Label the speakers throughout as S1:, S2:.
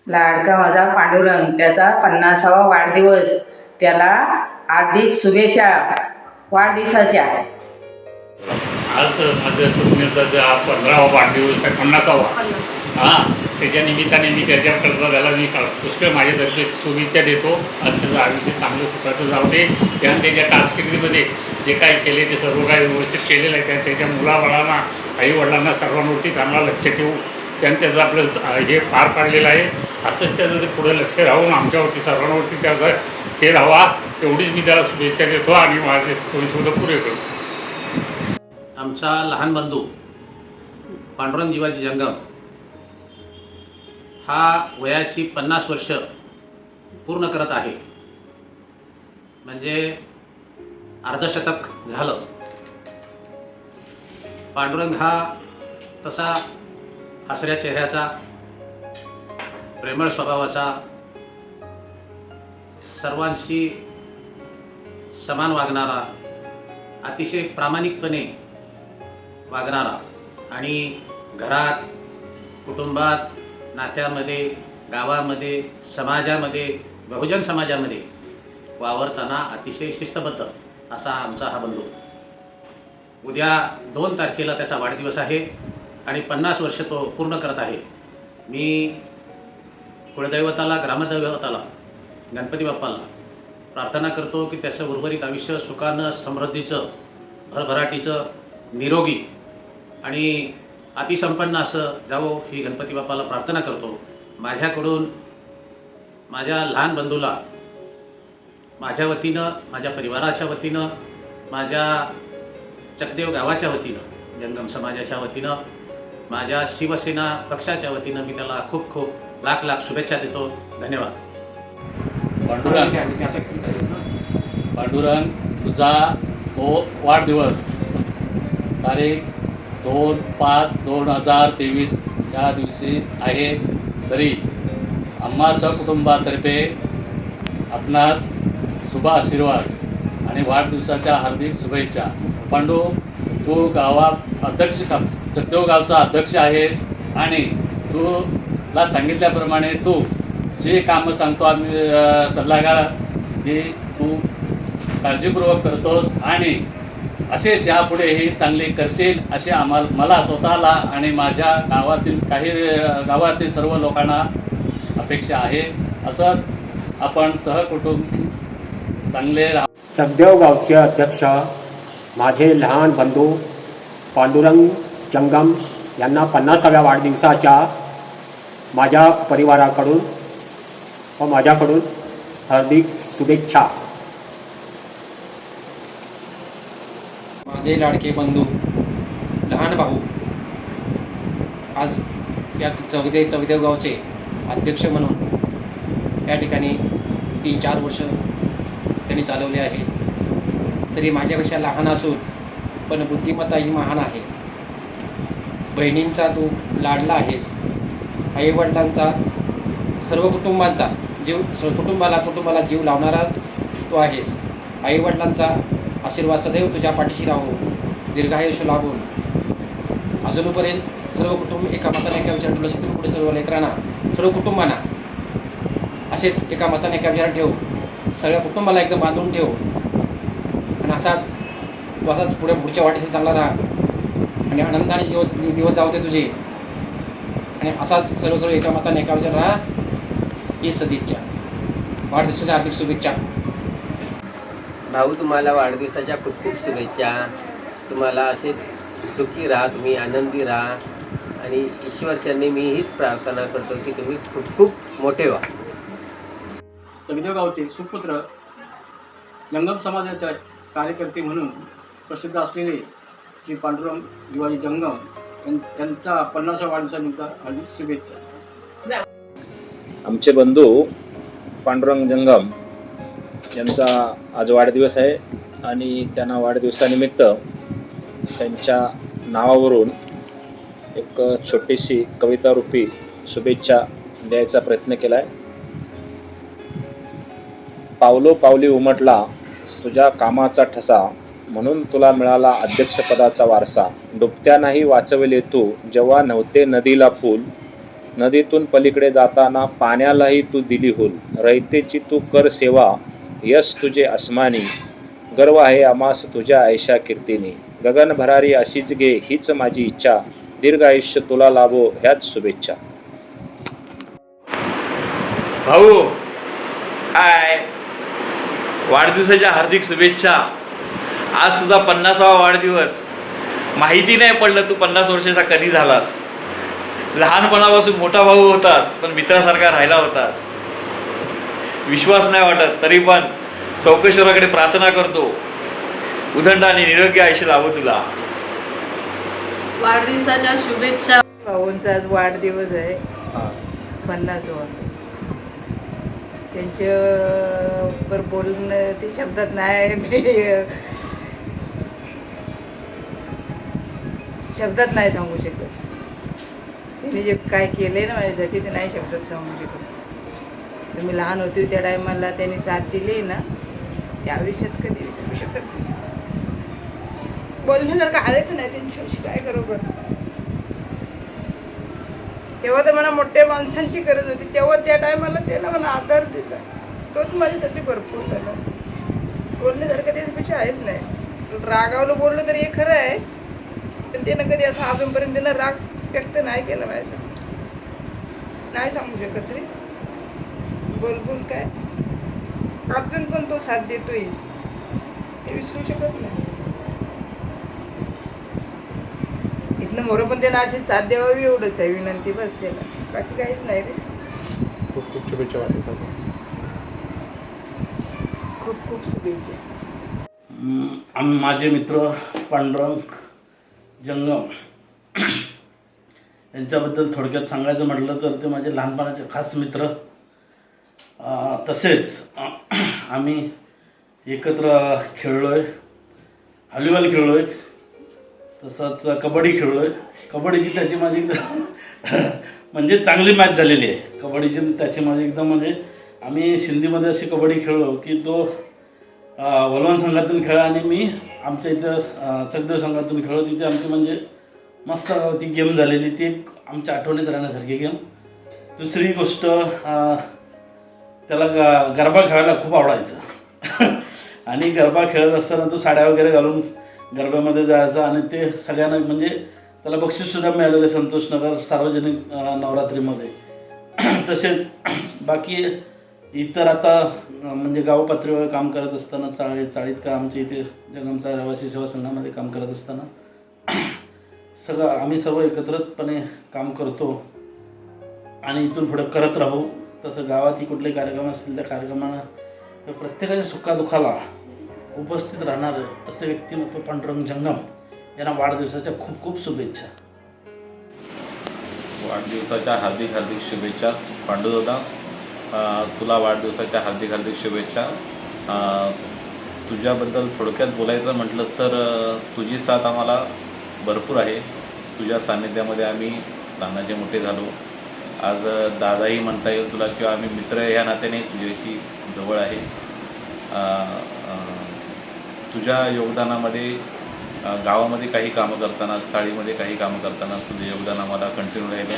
S1: लाडका माझा पांडुरंग, त्याचा 50वा वाढदिवस. त्याला हार्दिक शुभेच्छा वाढदिवसाच्या.
S2: आज माझ्या पुण्याचा 15वा वाढदिवस आहे, 50वा. हां, त्याच्या निमित्ताने मी त्याच्याकरता त्याला मी पुष्कळ माझ्यातर्फे शुभेच्छा देतो आणि त्याचं आयुष्य चांगलं सुखाचं जाऊ दे. त्यानं त्याच्या कारकिर्दीमध्ये जे काही केले ते सर्व काही व्यवस्थित केलेलं आहे. त्याच्या मुलाबाळांना, आईवडिलांना सर्वांवरती चांगला लक्ष ठेवू. त्यानं त्याचं आपलं हे पार पाडलेलं आहे. असंच त्याचं ते पुढे लक्ष राहून आमच्यावरती सर्वांवरती त्याचं हे राहावा, एवढीच मी त्याला शुभेच्छा देतो आणि माझे 2 शब्द पुरे करतो.
S3: आमचा लहान बंधू पांडुरंग जीवाजी जंगम हा वयाची 50 वर्ष पूर्ण करत आहे. म्हणजे अर्धशतक झालं. पांडुरंग हा तसा हसऱ्या चेहऱ्याचा, प्रेमळ स्वभावाचा, सर्वांशी समान वागणारा, अतिशय प्रामाणिकपणे वागणारा आणि घरात, कुटुंबात, नात्यामध्ये, गावामध्ये, समाजामध्ये, बहुजन समाजामध्ये वावरताना अतिशय शिस्तबद्ध असा आमचा हा बंधू. उद्या 2 तारखेला त्याचा वाढदिवस आहे आणि 50 वर्ष तो पूर्ण करत आहे. मी कुळदैवताला, ग्रामदैवताला, गणपती बाप्पाला प्रार्थना करतो की त्याचं उर्वरित आयुष्य सुखानं, समृद्धीचं, भरभराटीचं, निरोगी आणि अतिसंपन्न असं जावो ही गणपती बाप्पाला प्रार्थना करतो. माझ्याकडून माझ्या लहान बंधूला माझ्या वतीनं, माझ्या परिवाराच्या वतीनं, माझ्या चकदेव गावाच्या वतीनं, जंगम समाजाच्या वतीनं, माझ्या शिवसेना पक्षाच्या वतीनं मी त्याला खूप खूप लाख लाख शुभेच्छा देतो. धन्यवाद.
S4: पांडुरंग, तुझा तो वाढदिवस तारीख 2/5/2023 या दिवशी आहे. तरी आम्हा सहकुटुंबातर्फे आपणास शुभ आशीर्वाद आणि वाढदिवसाच्या हार्दिक शुभेच्छा. पांडू, तू गावात अध्यक्ष, चकदेव गावचा अध्यक्ष आहेस आणि तुला सांगितल्याप्रमाणे तू जे कामं सांगतो आम्ही सल्लागार, ते तू काळजीपूर्वक करतोस आणि असेच यापुढेही चांगले करशील असे मला स्वतःला आणि माझ्या गावातील सर्व लोकांना अपेक्षा आहे. असंच आपण सहकुटुंब चांगले राहा.
S5: चकदेव गावचे अध्यक्ष माझे लहान बंधू पांडुरंग जंगम यांना 50व्या वाढदिवसाच्या माझ्या परिवाराकडून व माझ्याकडून हार्दिक शुभेच्छा.
S6: माझे लाडके बंधू, लहान भाऊ आज या चकदेव गावचे अध्यक्ष म्हणून या ठिकाणी 3-4 वर्ष त्यांनी चालवले आहे. तरी माझ्यापेक्षा लहान असून पण बुद्धिमत्ता ही महान आहे. बहिणींचा तू लाडला आहेस. आईवडिलांचा, सर्व कुटुंबांचा कुटुंबाला जीव लावणारा तू आहेस. आईवडिलांचा आशीर्वाद सदैव तुझ्या पाठीशी राहून, दीर्घायुष्य लाभून अजूनपर्यंत सर्व कुटुंब एका मताने, एका विचार ठेवलं शिकून पुढे सर्व लेकरांना, सर्व कुटुंबांना असेच एका मताने, एका विचार ठेव. सगळ्या कुटुंबाला एकदम बांधून ठेव आणि असाच पुढच्या वाटेशी चांगला राहा आणि आनंदाने दिवस जाऊ दे तुझे आणि असाच सर्व एका मताने, एका विचार राहा. ही सदिच्छा. वाढदिवसाच्या हार्दिक शुभेच्छा.
S7: भाऊ, तुम्हाला वाढदिवसाच्या खूप खूप शुभेच्छा. तुम्हाला असेच सुखी राहा, तुम्ही आनंदी राहा आणि ईश्वरचरणी मी हीच प्रार्थना करतो की तुम्ही खूप खूप मोठे व्हा.
S8: चकदेव गावचे सुपुत्र, जंगम समाजाचे कार्यकर्ते म्हणून प्रसिद्ध असलेले श्री पांडुरंग जीवाजी जंगम यांच्या 50व्या वाढदिवसानिमित्त हार्दिक शुभेच्छा.
S9: आमचे बंधू पांडुरंग जंगम यांचा आज वाढदिवस आहे आणि त्यांना वाढदिवसानिमित्त त्यांच्या नावावरून एक छोटीशी कवितारूपी शुभेच्छा द्यायचा प्रयत्न केला आहे. पावलो पावली उमटला तुझ्या कामाचा ठसा, म्हणून तुला मिळाला अध्यक्षपदाचा वारसा. डुबत्या नाही वाचवले तू, जेव्हा नव्हते नदीला पूल, नदीतून पलीकडे जाताना पाण्यालाही तू दिली होल. रयतेची तू कर सेवा, यश तुझे अस्मानी. गर्व आहे आम्हास तुझ्या ऐशा कीर्तीने. गगन भरारी अशीच घे हीच माझी इच्छा. दीर्घ आयुष्य तुला लाभो ह्याच शुभेच्छा.
S10: भाऊ हाय, वाढदिवसाच्या हार्दिक शुभेच्छा. आज तुझा 50वा वाढदिवस. माहिती नाही पडलं तू 50 वर्षाचा कधी झालास. लहानपणापासून मोठा भाऊ होतास, पण मित्रासारखा राहिला होतास. विश्वास नाही वाटत तरी पण चौकेश्वराकडे प्रार्थना करतो, उदंड आणि निरोगी आयुष्य लाभो तुला.
S1: वाढदिवसाच्या शुभेच्छा. भाऊंचा आज वाढदिवस आहे 50वा. त्यांच्यावर बोलणं ते शब्दात नाही, मी शब्दात नाही सांगू शकत. त्यांनी जे काय केले ना माझ्यासाठी ते नाही शब्दात सांगू शकत. तुम्ही लहान होती त्या टायमाला त्यांनी साथ दिली ना, त्या आयुष्यात कधी विसरू शकत नाही. बोलण्यासारखं आलेच नाही त्यांच्याविषयी, काय करू. तेव्हा तर मला मोठ्या माणसांची गरज होती, तेव्हा त्या टायमाला त्याला मला आधार दिला. तोच माझ्यासाठी भरपूर झाला. बोलण्यासारखं त्याच्यापेक्षा आहेच नाही. रागावलं बोललं तर हे खरं आहे, पण त्यानं कधी असं अजूनपर्यंत त्यानं राग व्यक्त नाही केला माझ्यासाठी. नाही सांगू शकत रे. बोल काय अजून पण तो साथ देतोय, ते विसरू शकत नाही. इथनं मोरं पण त्याला अशी साथ द्यावी एवढंच आहे विनंती, बस त्याला, बाकी काहीच नाही रे.
S9: खूप खूप शुभेच्छा वाढदिवसाच्या.
S1: खूप खूप शुभेच्छा.
S3: माझे मित्र पांडुरंग जंगम यांच्याबद्दल थोडक्यात सांगायचं म्हटलं तर ते माझे लहानपणाचे खास मित्र. तसेच आम्ही एकत्र खेळलो आहे, व्हॉलीबॉल खेळलो आहे, तसंच कबड्डी खेळलो आहे. कबड्डीची त्याची माझी एकदम म्हणजे चांगली मॅच झालेली आहे. कबड्डीची त्याची माझी एकदम म्हणजे आम्ही सिंधीमध्ये अशी कबड्डी खेळलो की तो वलवण संघातून खेळा आणि मी आमच्या इथं चकदेव संघातून खेळलो. तिथे आमची म्हणजे मस्त ती गेम झालेली, ती एक आमच्या आठवणीत राहण्यासारखी गेम. दुसरी गोष्ट, त्याला गरबा खेळायला खूप आवडायचं आणि गरबा खेळत असताना तो साड्या वगैरे घालून गरब्यामध्ये जायचा आणि ते सगळ्यांना म्हणजे त्याला बक्षीससुद्धा मिळालेलं संतोषनगर सार्वजनिक नवरात्रीमध्ये. तसेच बाकी इतर आता म्हणजे गाव पातळीवर काम करत असताना चाळीत का आमच्या इथे जंगमचा रहिवासी सेवा संघामध्ये काम करत असताना आम्ही सर्व एकत्रितपणे काम करतो आणि इथून पुढे करत राहू. तसं गावातही कुठलेही कार्यक्रम असतील त्या कार्यक्रमांना प्रत्येकाच्या सुखादुखाला उपस्थित राहणारं असं व्यक्तिमत्व पांडुरंग जंगम यांना वाढदिवसाच्या खूप खूप शुभेच्छा.
S9: वाढदिवसाच्या हार्दिक हार्दिक शुभेच्छा. पांडुदादा, तुला वाढदिवसाच्या हार्दिक हार्दिक शुभेच्छा. तुझ्याबद्दल थोडक्यात बोलायचं म्हटलंच तर तुझी साथ आम्हाला भरपूर आहे. तुझ्या सान्निध्यामध्ये आम्ही लहानाचे मोठे झालो. आज दादाही म्हणता येईल तुला, किंवा आम्ही मित्र या नात्याने तुझ्याशी जवळ आहे. तुझ्या योगदानामध्ये गावामध्ये काही कामं करताना, चाळीमध्ये काही कामं करताना तुझं योगदान आम्हाला कंटिन्यू राहिलं.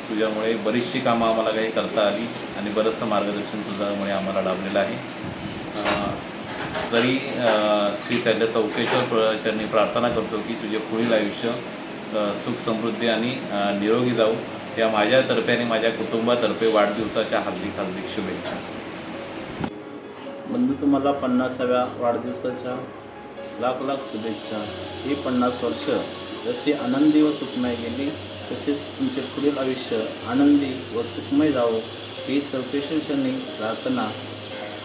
S9: तुझ्यामुळे बरीचशी कामं आम्हाला काही करता आली आणि बरंचसं मार्गदर्शन तुझ्यामुळे आम्हाला लाभलेलं आहे. तरी श्री शैल्य चौकेश्वर चरणी प्रार्थना करतो की तुझे पुढील आयुष्य सुख समृद्धी आणि निरोगी जाऊ. या माझ्यातर्फे आणि माझ्या कुटुंबातर्फे वाढदिवसाच्या हार्दिक हार्दिक शुभेच्छा.
S11: बंधू, तुम्हाला 50व्या वाढदिवसाच्या लाख लाख शुभेच्छा. ही 50 वर्ष जशी आनंदी व सुखमय गेली तसेच तुमचे पुढील आयुष्य आनंदी व सुखमय जावो ही चौकेश्वर चरणी प्रार्थना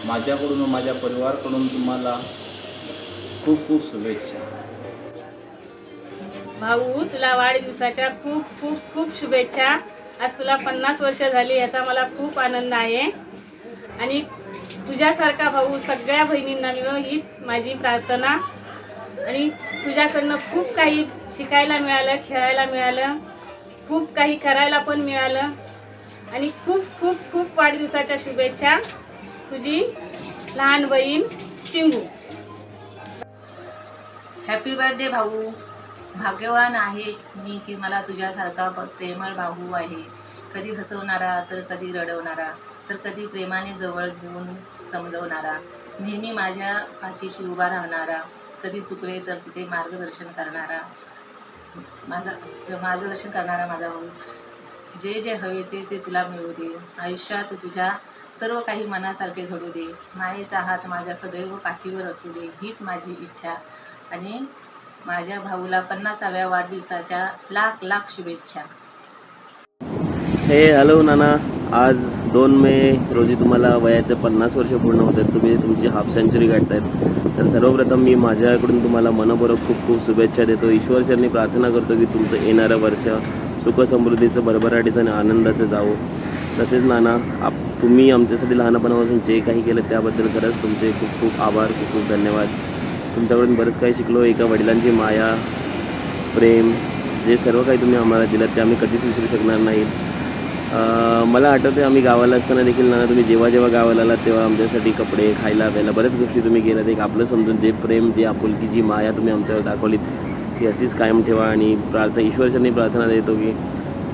S11: माझ्याकडून व माझ्या परिवाराकडून तुम्हाला खूप खूप शुभेच्छा.
S12: भाऊ, तुला वाढदिवसाच्या खूप खूप खूप शुभेच्छा. आज तुला 50 वर्ष झाली याचा मला खूप आनंद आहे आणि तुझ्यासारखा भाऊ सगळ्या बहिणींना मिळो हीच माझी प्रार्थना. आणि तुझ्याकडनं खूप काही शिकायला मिळालं, खेळायला मिळालं, खूप काही करायला पण मिळालं आणि खूप खूप खूप वाढदिवसाच्या शुभेच्छा. तुझी लहान बहीण चिंगू.
S13: हॅपी बर्थडे भाऊ. भाग्यवान आहे मी की मला तुझ्यासारखा प्रेमळ भाऊ आहे.
S12: कधी हसवणारा तर कधी रडवणारा तर कधी प्रेमाने जवळ घेऊन समजवणारा, नेहमी माझ्या पाठीशी उभा राहणारा, कधी चुकले तर तिथे मार्गदर्शन करणारा माझा भाऊ. जे जे हवे ते तुला मिळू दे. आयुष्यात तुझ्या सर्व काही मनासारखे घडू दे. मायेचा हात माझ्या सदैव पाठीवर असू दे, हीच माझी इच्छा. आणि माझ्या भाऊला 50व्या वाढदिवसाच्या लाख लाख शुभेच्छा.
S11: हॅलो नाना, आज 2 मे रोजी तुम्हाला वयाचे 50 वर्ष पूर्ण होत आहेत. तुम्ही तुमची हाफ सेंचुरी गाठतायत. तर सर्वप्रथम मी माझ्याकडून तुम्हाला मनपूर्वक खूप खूप शुभेच्छा देतो. ईश्वरचरणी प्रार्थना करतो की तुमचं येणारं वर्ष सुख समृद्धीचं, भरभराटीचं आणि आनंदाचं जावो. तसेच नाना, तुम्ही आमच्यासाठी लहानपणापासून जे काही केलं त्याबद्दल खरंच तुमचे खूप खूप आभार, खूप खूप धन्यवाद. तुमच्याकडून बरंच काही शिकलो. एका वडिलांची माया, प्रेम, जे सर्व काही तुम्ही आम्हाला दिलं ते आम्ही कधीच विसरू शकणार नाही. मला आठवते आम्ही गावाला असताना देखील नाना, तुम्ही जेव्हा जेव्हा गावाला आलात तेव्हा आमच्यासाठी कपडे, खायला प्यायला बऱ्याच गोष्टी तुम्ही केल्यात. एक आपलं समजून जे प्रेम, जी आपुलकी, जी माया तुम्ही आमच्यावर दाखवलीत ती अशीच कायम ठेवा. आणि ईश्वरचरणी प्रार्थना देतो की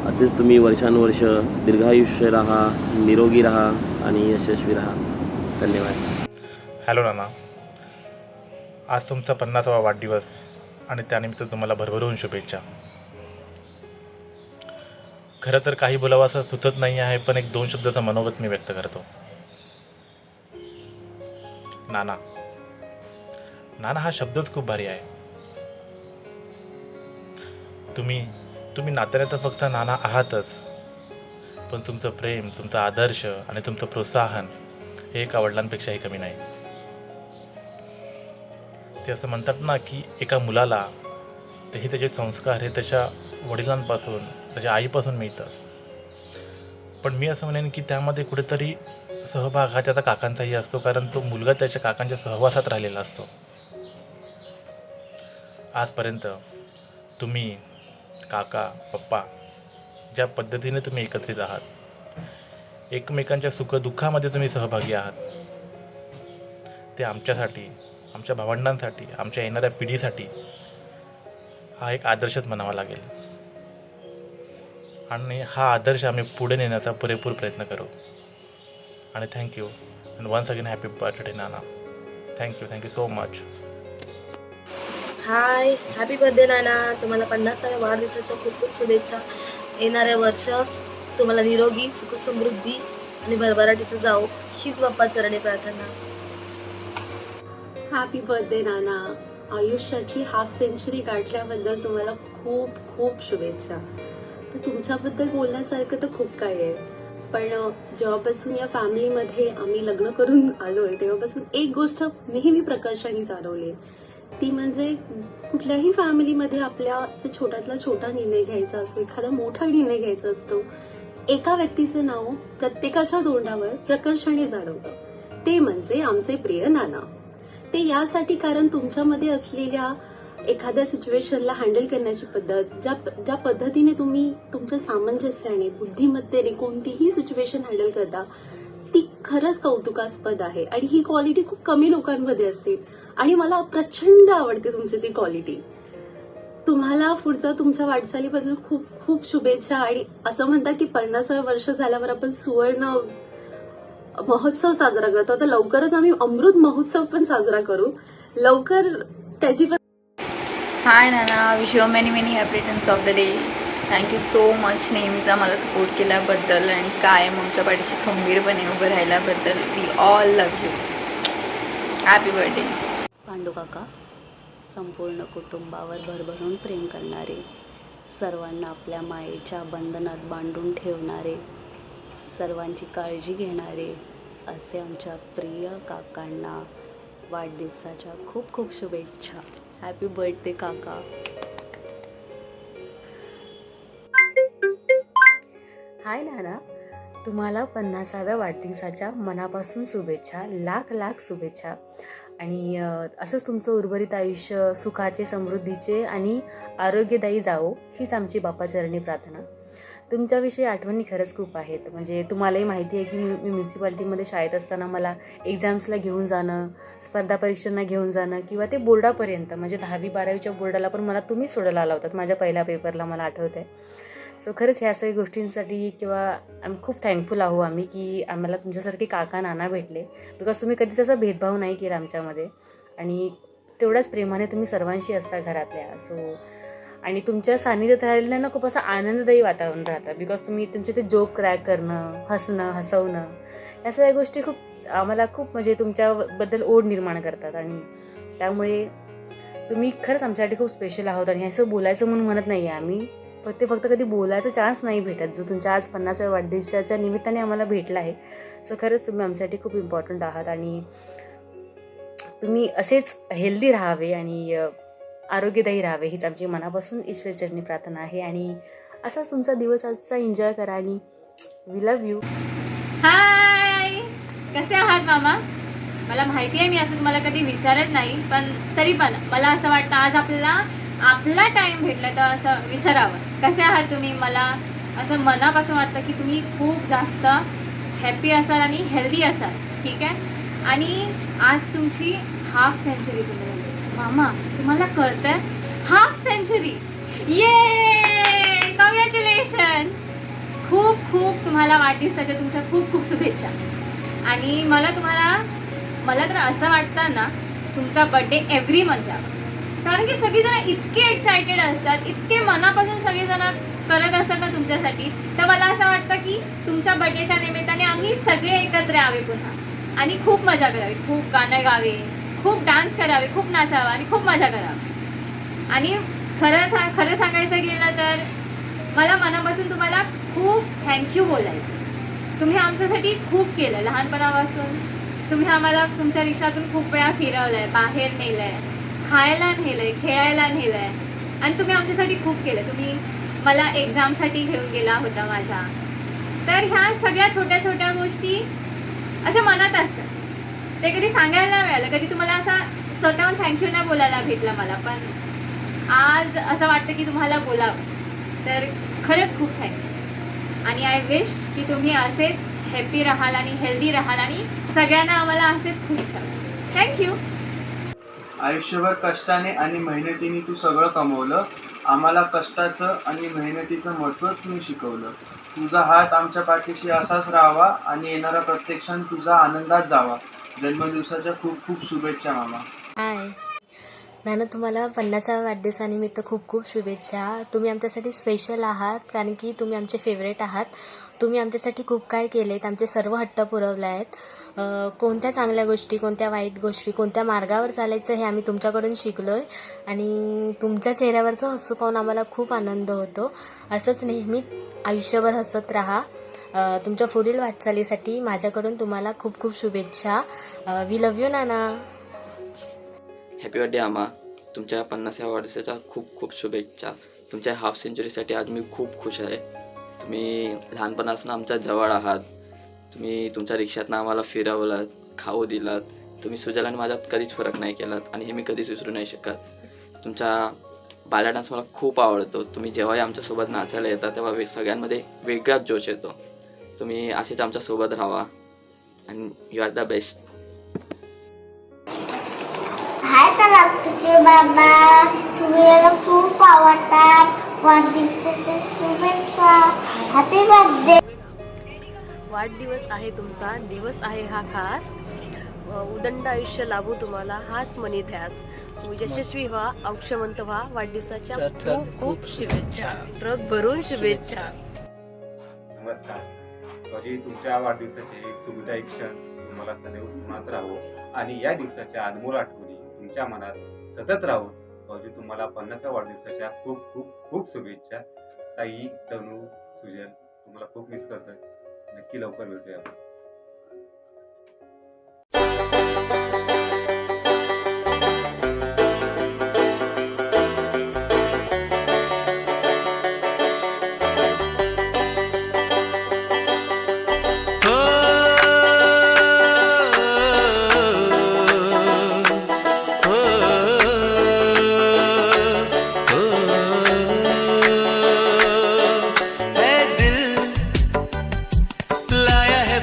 S11: असेच तुम्ही वर्षानुवर्ष दीर्घायुष्य राहा, निरोगी राहा आणि यशस्वी राहा. धन्यवाद.
S13: हॅलो नाना, आज तुमचा 50वा वाढदिवस आणि त्यानिमित्त तुम्हाला भरभरून शुभेच्छा. खरं तर काही बोलावं असं सुचत नाही आहे, पण 1-2 शब्दाचं मनोगत मी व्यक्त करतो. नाना, नाना हा शब्दच खूप भारी आहे. तुम्ही नात्याने तर फक्त नाना आहातच, पण तुमचं प्रेम, तुमचा आदर्श आणि तुमचं प्रोत्साहन हे एका वडिलांपेक्षाही कमी नाही. ते असं म्हणतात ना की एका मुलाला तेही त्याचे संस्कार हे त्याच्या वडिलांपासून, त्याच्या आईपासून मिळतं. पण मी असं म्हणेन की त्यामध्ये कुठेतरी सहभाग हा त्याचा काकांचाही असतो, कारण तो मुलगा त्याच्या काकांच्या सहवासात राहिलेला असतो. आजपर्यंत तुम्ही, काका, पप्पा ज्या पद्धतीने तुम्ही एकत्रित आहात, एकमेकांच्या सुखदुःखामध्ये तुम्ही सहभागी आहात, ते आमच्यासाठी, आमच्या भावंडांसाठी, आमच्या येणाऱ्या पिढीसाठी हा एक आदर्शच म्हणावा लागेल. आणि हा आदर्श आम्ही पुढे नेण्याचा पुरेपूर प्रयत्न करू. आणि thank you and once again happy birthday नाना. Thank you so much.
S14: Hi, happy birthday नाना. तुम्हाला 50व्या वाढदिवसाच्या खूप खूप शुभेच्छा. येणाऱ्या वर्ष तुम्हाला निरोगी, सुख समृद्धी आणि भरभराटीचं जावो, हीच बाप्पा चरणी प्रार्थना.
S12: हॅपी बर्थडे नाना. आयुष्याची हाफ सेंचुरी गाठल्याबद्दल तुम्हाला खूप खूप शुभेच्छा. तर तुमच्याबद्दल बोलण्यासारखं तर खूप काही आहे, पण जेव्हापासून या फॅमिलीमध्ये आम्ही लग्न करून आलोय तेव्हापासून एक गोष्ट नेहमी प्रकर्षाने जाणवली, ती म्हणजे कुठल्याही फॅमिलीमध्ये आपल्या छोट्यातला छोटा निर्णय घ्यायचा असतो, एखादा मोठा निर्णय घ्यायचा असतो, एका व्यक्तीचं नाव प्रत्येकाच्या तोंडावर प्रकर्षाने जाणवतं. ते म्हणजे आमचे प्रिय नाना. ते यासाठी कारण तुमच्यामध्ये असलेल्या एखाद्या सिच्युएशनला हँडल करण्याची पद्धत, ज्या पद्धतीने तुम्ही तुमच्या सामंजस्याने, बुद्धिमत्तेने कोणतीही सिच्युएशन हँडल करता, ती खरंच कौतुकास्पद आहे. आणि ही क्वालिटी खूप कमी लोकांमध्ये असते आणि मला प्रचंड आवडते तुमची ती क्वालिटी. तुम्हाला पुढच्या तुमच्या वाटचालीबद्दल खूप खूप शुभेच्छा. आणि असं म्हणतात की 50व्या वर्ष झाल्यावर आपण सुवर्ण महोत्सव साजरा करतो, तर लवकरच आम्ही अमृत महोत्सव पण साजरा करू. लवकर त्याची पण.
S15: Hi Nana, wish you many happy returns of the day. Thank you so much नेहमीचा मला सपोर्ट केल्याबद्दल आणि कायम आमच्या पाठीशी खंबीरपणे उभं राहिल्याबद्दल. We all love you. Happy birthday.
S16: Pandu काका संपूर्ण कुटुंबावर भरभरून प्रेम करणारे, सर्वांना आपल्या मायेच्या बंधनात बांधून ठेवणारे, सर्वांची काळजी घेणारे असे आमच्या प्रिय काकांना वाढदिवसाच्या खूप खूप शुभेच्छा. हॅपी बर्थडे काका.
S17: हाय नाना, तुम्हाला 50व्या वाढदिवसाच्या मनापासून शुभेच्छा, लाख लाख शुभेच्छा. आणि असंच तुमचं उर्वरित आयुष्य सुखाचे, समृद्धीचे आणि आरोग्यदायी जावो, हीच आमची बाप्पाचरणी प्रार्थना. तुमच्याविषयी आठवणी खरंच खूप आहेत. म्हणजे तुम्हालाही माहिती आहे की मी म्युन्सिपाल्टीमध्ये शाळेत असताना मला एक्झाम्सला घेऊन जाणं, स्पर्धा परीक्षांना घेऊन जाणं किंवा ते बोर्डापर्यंत, म्हणजे 10वी 12वीच्या बोर्डाला पण मला तुम्ही सोडायला आला होतात माझ्या पहिल्या पेपरला, मला आठवतं आहे. सो खरंच ह्या सगळ्या गोष्टींसाठी किंवा आम्ही खूप थँकफुल आहो आम्ही की आम्हाला तुमच्यासारखे काका नाना भेटले, बिकॉज तुम्ही कधीच असा भेदभाव नाही केला आमच्यामध्ये आणि तेवढ्याच प्रेमाने तुम्ही सर्वांशी असता घरातल्या. सो आणि तुमच्या सानिध्यात राहिलेल्यांना खूप असं आनंददायी वातावरण राहतं, बिकॉज तुम्ही तुमचे ते जोक क्रॅक करणं, हसणं, हसवणं या सगळ्या गोष्टी खूप आम्हाला खूप म्हणजे तुमच्याबद्दल ओढ निर्माण करतात आणि त्यामुळे तुम्ही खरंच आमच्यासाठी खूप स्पेशल आहोत. आणि असं बोलायचं म्हणून म्हणत नाही आहे आम्ही, फक्त कधी बोलायचा चान्स नाही भेटत जो तुमच्या आज 50व्या वाढदिवसाच्या निमित्ताने आम्हाला भेटला आहे. सो खरंच तुम्ही आमच्यासाठी खूप इम्पॉर्टंट आहात आणि तुम्ही असेच हेल्दी राहावे आणि आरोग्यदायी राहावे हीच आमची मनापासून ईश्वरचरणी प्रार्थना आहे. आणि असाच तुमचा दिवस आजचा एन्जॉय करा आणि वी लव्ह यू.
S12: हाय, कसे आहात मामा? मला माहिती आहे मी असं तुम्हाला कधी विचारत नाही, पण तरी पण मला असं वाटतं आज आपला टाईम भेटला तर असं विचारावं. कसे आहात तुम्ही? मला असं मनापासून वाटतं की तुम्ही खूप जास्त हॅपी असाल आणि हेल्दी असाल, ठीक आहे. आणि आज तुमची हाफ सेंचुरी तुम्हाला मामा, तुम्हाला कळतंय? हाफ सेंचुरी, ये कॉंग्रॅच्युलेशन्स. खूप खूप तुम्हाला वाढदिवसाच्या तुमच्या खूप खूप शुभेच्छा. आणि मला तर असं वाटतं ना तुमचा बड्डे एव्हरी मंथ यावा, कारण की सगळीजण इतके एक्सायटेड असतात, इतके मनापासून सगळेजण करत असतात ना तुमच्यासाठी. तर मला असं वाटतं की तुमच्या बड्डेच्या निमित्ताने आम्ही सगळे एकत्र यावे पुन्हा आणि खूप मजा करावी, खूप गाणं गावे, खूप डान्स करावे, खूप नाचावा आणि खूप मजा करावी. आणि खरं सांगायचं गेलं तर मला मनापासून तुम्हाला खूप थँक्यू बोलायचं. तुम्ही आमच्यासाठी खूप केलं. लहानपणापासून तुम्ही आम्हाला तुमच्या रिक्षातून खूप वेळा फिरवलं आहे, बाहेर नेलं आहे, खायला नेलं आहे, खेळायला नेलं आहे आणि तुम्ही आमच्यासाठी खूप केलं. तुम्ही मला एक्झामसाठी घेऊन गेला होता माझ्या. तर ह्या सगळ्या छोट्या छोट्या गोष्टी अशा मनात असतात. ते कधी सांगायला नाही मिळालं, कधी तुम्हाला असा स्वतःहून थँक्यू नाही बोलायला भेटला मला, पण आज असं वाटतं की तुम्हाला बोलावं. तर खरंच खूप थँक्यू. आणि आय विश की तुम्ही असेच हॅपी राहाल आणि हेल्दी राहाल आणि सगळ्यांना आम्हाला असेच खुश ठेवाल. थँक्यू.
S18: आयुष्यभर कष्टाने आणि मेहनतीने तू सगळं कमवलं. आम्हाला कष्टाचं आणि मेहनतीचं महत्त्व तुम्ही शिकवलं. तुझा हात आमच्या पाठीशी असाच राहावा आणि येणारा प्रत्येक क्षण तुझा आनंदात जावा. जन्मदिवसाच्या खूप खूप शुभेच्छा मामा.
S17: हाय नाना, तुम्हाला 50व्या वाढदिवसानिमित्त खूप खूप शुभेच्छा. तुम्ही आमच्यासाठी स्पेशल आहात कारण की तुम्ही आमचे फेवरेट आहात. तुम्ही आमच्यासाठी खूप काय केलेत, आमचे सर्व हट्ट पुरवले आहेत. कोणत्या चांगल्या गोष्टी, कोणत्या वाईट गोष्टी, कोणत्या मार्गावर चालायचं हे आम्ही तुमच्याकडून शिकलो आहे आणि तुमच्या चेहऱ्यावरचं हसू पाहून आम्हाला खूप आनंद होतो. असंच नेहमी आयुष्यभर हसत राहा. तुमच्या पुढील वाटचालीसाठी माझ्याकडून तुम्हाला खूप खूप शुभेच्छा. वी लव्ह यू नाना.
S19: हॅपी बर्थडे आमा. तुमच्या 50व्या वाढदिवसाच्या खूप खूप शुभेच्छा. तुमच्या हाफ सेंचुरीसाठी आज मी खूप खुश आहे. तुम्ही लहानपणापासून आमच्या जवळ आहात. तुम्ही तुमच्या रिक्षातनं आम्हाला फिरवलात, खाऊ दिलात. तुम्ही सुजल आणि माझ्यात कधीच फरक नाही केलात आणि हे मी कधीच विसरू नाही शकत. तुमचा बाला डान्स मला खूप आवडतो. तुम्ही जेव्हाही आमच्यासोबत नाचायला येता तेव्हा सगळ्यांमध्ये वेगळाच जोश येतो. तुम्ही असेच आमच्यासोबत राहा आणि यू आर द बेस्ट.
S20: हाय त्याला तुझे बाबा, तुम्ही मला खूप आवडतात. वाढदिवसाच्या शुभेच्छा. Happy birthday.
S14: वाढदिवस आहे तुमचा, दिवस आहे हा खास. उदंड आयुष्य लाभू तुम्हाला, हाच मनी ध्यास. तुम्ही यशस्वी व्हा, औक्षमंत व्हा. वाढदिवसाच्या खूप खूप शुभेच्छा. ट्रक भरून शुभेच्छा.
S21: नमस्कार भाऊजी, तुमच्या वाढदिवसाचे सुखदायी क्षण तुम्हाला सदैव स्मरणात राहो आणि या दिवसाच्या अनमोल आठवणी तुमच्या मनात सतत राहो. भाऊजी, तुम्हाला 50व्या वाढदिवसाच्या खूप खूप खूप शुभेच्छा. ताई, तनू, सुजल, तुम्हाला खूप मिस करतोय. नक्की लवकर भेटूया आपण.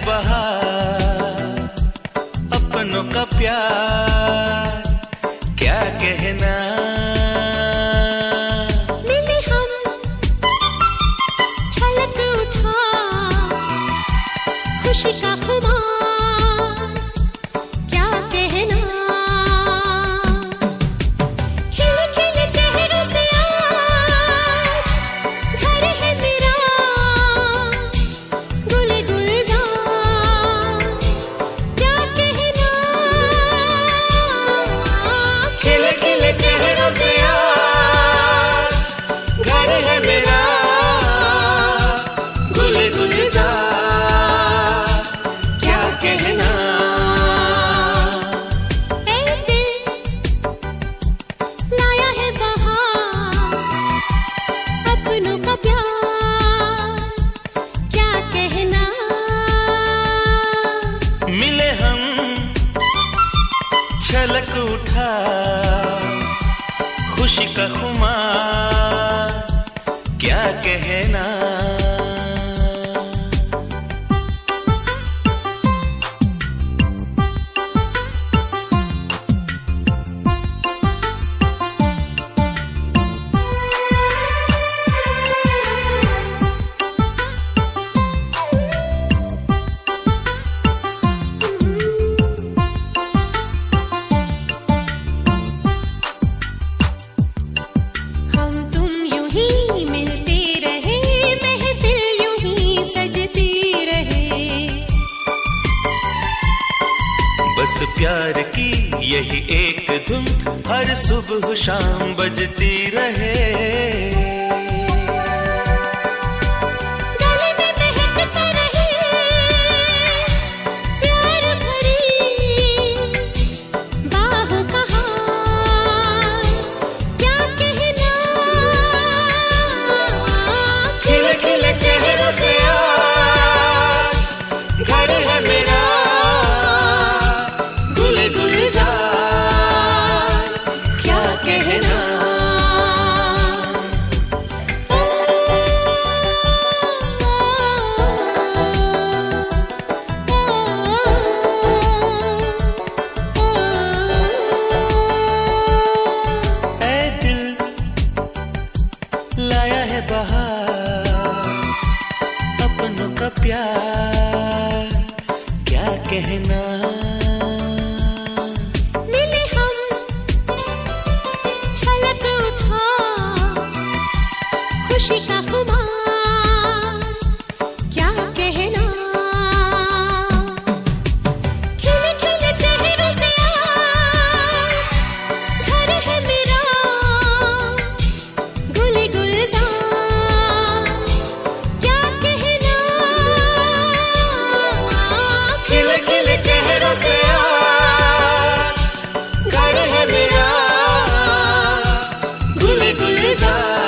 S22: बहा
S2: खुशी का खुमार क्या कहना, खिले खिले चेहरों से आज घर है मेरा गुल गुलजार क्या कहना, खिले खिले चेहरों से आज घर है मेरा गुल गुलजार क्या कहना। ए दिल लाया है बहार अपनों का प्यार क्या कहना,
S22: मिले हम छलक उठा खुशी का खुमार क्या कहना।
S2: हम तुम यूं ही मिलते रहे, महफिल यूं ही सजती रहे,
S22: बस प्यार की यही एक धुन हर सुबह शाम बजती रहे।
S2: गले में महकता रहे प्यार भरी बाहों का हार क्या कहना, खिले खिले चेहरों से आज घर है मेरा गुल गुलजार क्या कहना।
S22: ऐ दिल लाया है बहार अपनों का प्यार क्या कहना।
S2: मिले हम छलक उठा खुशी का खुमार क्या कहना, खिले खिले चेहरों से आज घर है मेरा गुल गुलजार क्या कहना, खिले खिले चेहरों से आज घर है मेरा गुल गुलजार